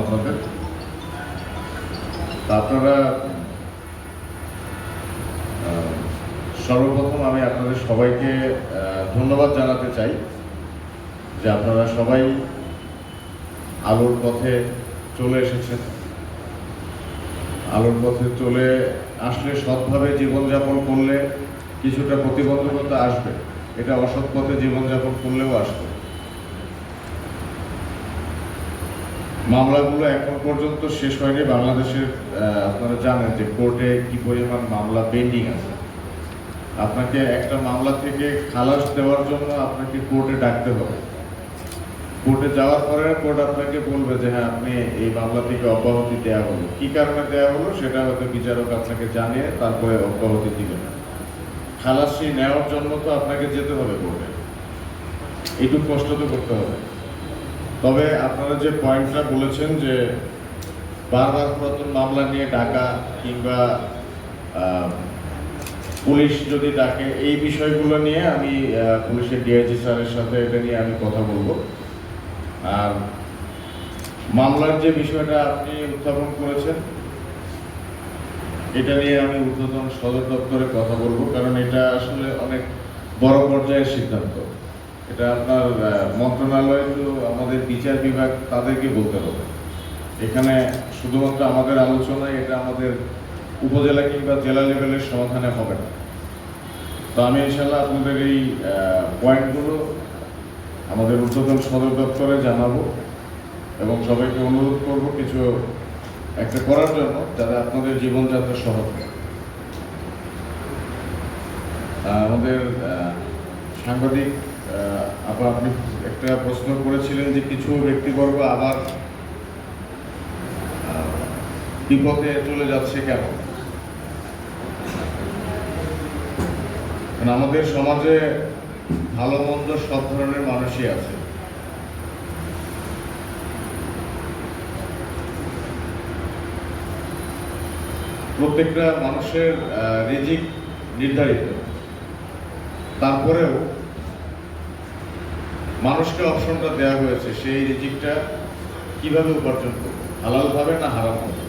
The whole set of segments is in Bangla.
আপনাদের। আপনারা সর্বপ্রথম আমি আপনাদের সবাইকে ধন্যবাদ জানাতে চাই যে আপনারা সবাই আলোর পথে চলে এসেছেন। আলোর পথে চলে আসলে সৎভাবে জীবনযাপন করলে কিছুটা প্রতিবন্ধকতা আসবে, এটা অসৎ পথে জীবনযাপন করলেও আসবে। মামলাগুলো এখন পর্যন্ত শেষ হয়নি বাংলাদেশের। আপনারা জানেন যে কোর্টে কি পরিমাণ মামলা পেন্ডিং আছে। আপনাকে একটা মামলা থেকে খালাস দেওয়ার জন্য আপনাকে কোর্টে ডাকতে হবে। কোর্টে যাওয়ার পরে কোর্ট আপনাকে বলবে যে হ্যাঁ আপনি এই মামলা থেকে অব্যাহতি দেওয়া হলো, কি কারণে দেওয়া হলো সেটা হয়তো বিচারক আপনাকে জানিয়ে তারপরে অব্যাহতি দিবেন। খালাসি নেওয়ার জন্য তো আপনাকে যেতে হবে কোর্টে, এইটুকু কষ্ট তো করতে হবে। তবে আপনারা যে পয়েন্টটা বলেছেন যে বারবার পুরাতন মামলা নিয়ে ডাকা কিংবা পুলিশ যদি ডাকে, এই বিষয়গুলো নিয়ে আমি পুলিশের ডিআইজি স্যারের সাথে এটা নিয়ে আমি কথা বলবো। আর মামলার যে বিষয়টা আপনি উত্থাপন করেছেন এটা নিয়ে আমি ঊর্ধ্বতন সদর দপ্তরে কথা বলবো, কারণ এটা আসলে অনেক বড় পর্যায়ের সিদ্ধান্ত। এটা আপনার মন্ত্রণালয় তো আমাদের বিচার বিভাগ তাদেরকে বলতে হবে। এখানে শুধুমাত্র আমাদের আলোচনায় এটা আমাদের উপজেলা কিংবা জেলা লেভেলের সমাধানে হবে না। তো আমি ইনশাল্লাহ আপনাদের এই পয়েন্টগুলো আমাদের ঊর্ধ্বতন সদর দপ্তরে জানাবো এবং সবাইকে অনুরোধ করব কিছু একটা করার জন্য যাতে আপনাদের জীবনযাত্রা সহজ হয়। আমাদের সাংবাদিক আপনি একটা প্রশ্ন করেছিলেন যে কিছু ব্যক্তিবর্গ আবার বিপথে চলে যাচ্ছে কেন? আমাদের সমাজে ভালো মন্দ সব ধরনের মানুষই আছে। প্রত্যেকটা মানুষের রিজিক নির্ধারিত, তারপরেও মানুষকে অপশনটা দেওয়া হয়েছে সেই রিজিকটা কিভাবে উপার্জন করবে, হালাল ভাবে না হারাম ভাবে।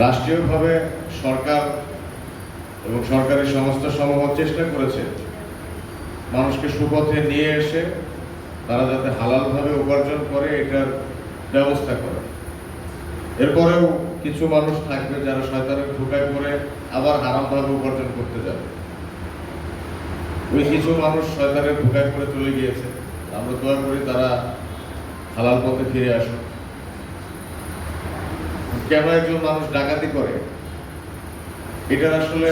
রাষ্ট্রীয়ভাবে সরকার এবং সরকারি সংস্থা সমূহ চেষ্টা করেছে মানুষকে সুপথে নিয়ে এসে তারা যাতে হালালভাবে উপার্জন করে এটার ব্যবস্থা করে। এরপরেও কিছু মানুষ থাকবে যারা শয়তানের ধোঁকায় পড়ে আবার হারামভাবে উপার্জন করতে যাবে। ওই কিছু মানুষ শয়তানের ধোঁকায় পড়ে চলে গিয়েছে, আমরা দোয়া করি তারা হালাল পথে ফিরে আসুন। কেন একজন মানুষ ডাকাতি করে এটার আসলে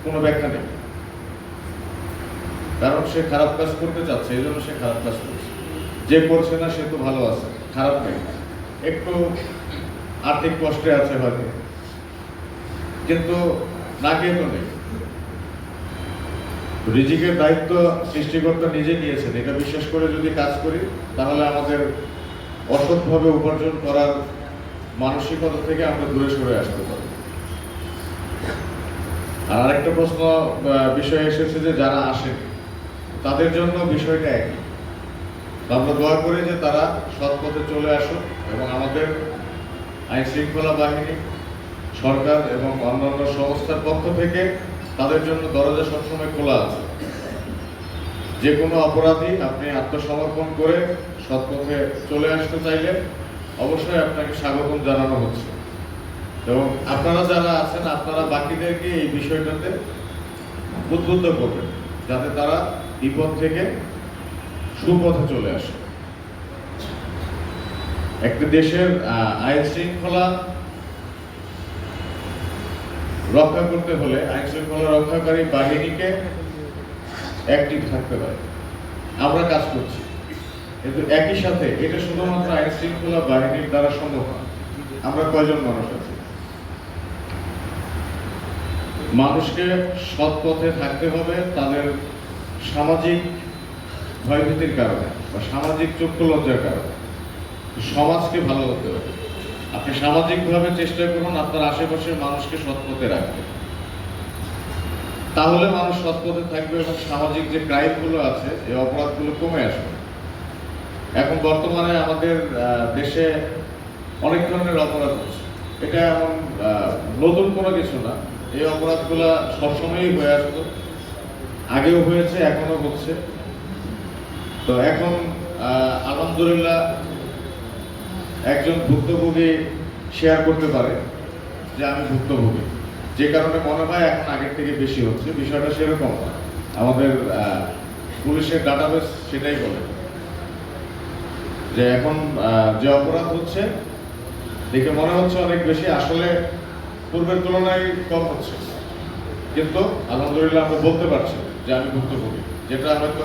কোনো ব্যাখ্যা নেই, কারণ সে খারাপ কাজ করতে চাচ্ছে, এই জন্য সে খারাপ কাজ করছে। যে করছে না সে তো ভালো আছে, খারাপ নেই, একটু আর্থিক কষ্টে আছে হয়তো, কিন্তু না গিয়ে তো নেই। রিজিকের দায়িত্ব সৃষ্টিকর্তা নিজে নিয়েছেন, এটা বিশ্বাস করে যদি কাজ করি তাহলে আমাদের অসৎভাবে উপার্জন করার মানসিকতা থেকে আমরা দূরে সরে আসতে পারি। আর আরেকটা প্রশ্ন বিষয় এসেছে যে যারা আসেন তাদের জন্য বিষয়টা একই। আমরা দোয়া করি যে তারা সৎ পথে চলে আসুক এবং আমাদের আইন শৃঙ্খলা বাহিনী, সরকার এবং অন্যান্য সংস্থার পক্ষ থেকে তাদের জন্য দরজা সবসময় খোলা আছে। যে কোনো অপরাধী আপনি আত্মসমর্পণ করে সৎ পথে চলে আসতে চাইলে অবশ্যই আপনাকে স্বাগতম জানানো হচ্ছে। এবং আপনারা যারা আছেন আপনারা বাকিদেরকে এই বিষয়টাতে উদ্বুদ্ধ করবেন যাতে তারা বিপদ থেকে সুপথে চলে আসে। একটা দেশের আইন শৃঙ্খলা রক্ষা করতে হলে আইন শৃঙ্খলা রক্ষাকারী বাহিনীকে অ্যাক্টিভ থাকতে হয়। আমরা কাজ করছি, কিন্তু একই সাথে এটা শুধুমাত্র আইন শৃঙ্খলা বাহিনীর দ্বারা সম্ভব না। আমরা কয়জন মানুষ আছি, মানুষকে সৎ পথে থাকতে হবে তাদের সামাজিক ভয়ভীতির কারণে বা সামাজিক চক্ষু লজ্জার কারণে। সমাজকে ভালো হতে হবে। আপনি সামাজিকভাবে চেষ্টা করুন আপনার আশেপাশের মানুষকে সৎ পথে রাখতে, তাহলে মানুষ সৎ পথে থাকবে এবং সামাজিক যে ক্রাইমগুলো আছে এই অপরাধগুলো কমে আসবে। এখন বর্তমানে আমাদের দেশে অনেক ধরনের অপরাধ হচ্ছে। এটা এমন নতুন কোনো কিছু না। এই অপরাধগুলো সবসময়ই হয়ে আসতো, আগেও হয়েছে, এখনো হচ্ছে। তো এখন আলহামদুলিল্লাহ একজন ভুক্তভোগী শেয়ার করতে পারে যে আমি ভুক্তভোগী, যে কারণে মনে হয় এখন আগের থেকে বেশি হচ্ছে। বিষয়টা সেরকম না, আমাদের পুলিশের ডাটাবেস সেটাই বলে যে এখন যে অপরাধ হচ্ছে দেখে মনে হচ্ছে অনেক বেশি, আসলে পূর্বের তুলনায় কম হচ্ছে। কিন্তু আলহামদুলিল্লাহ আমরা বলতে পারছি যে আমি ভুক্তভোগী, যেটা হয়তো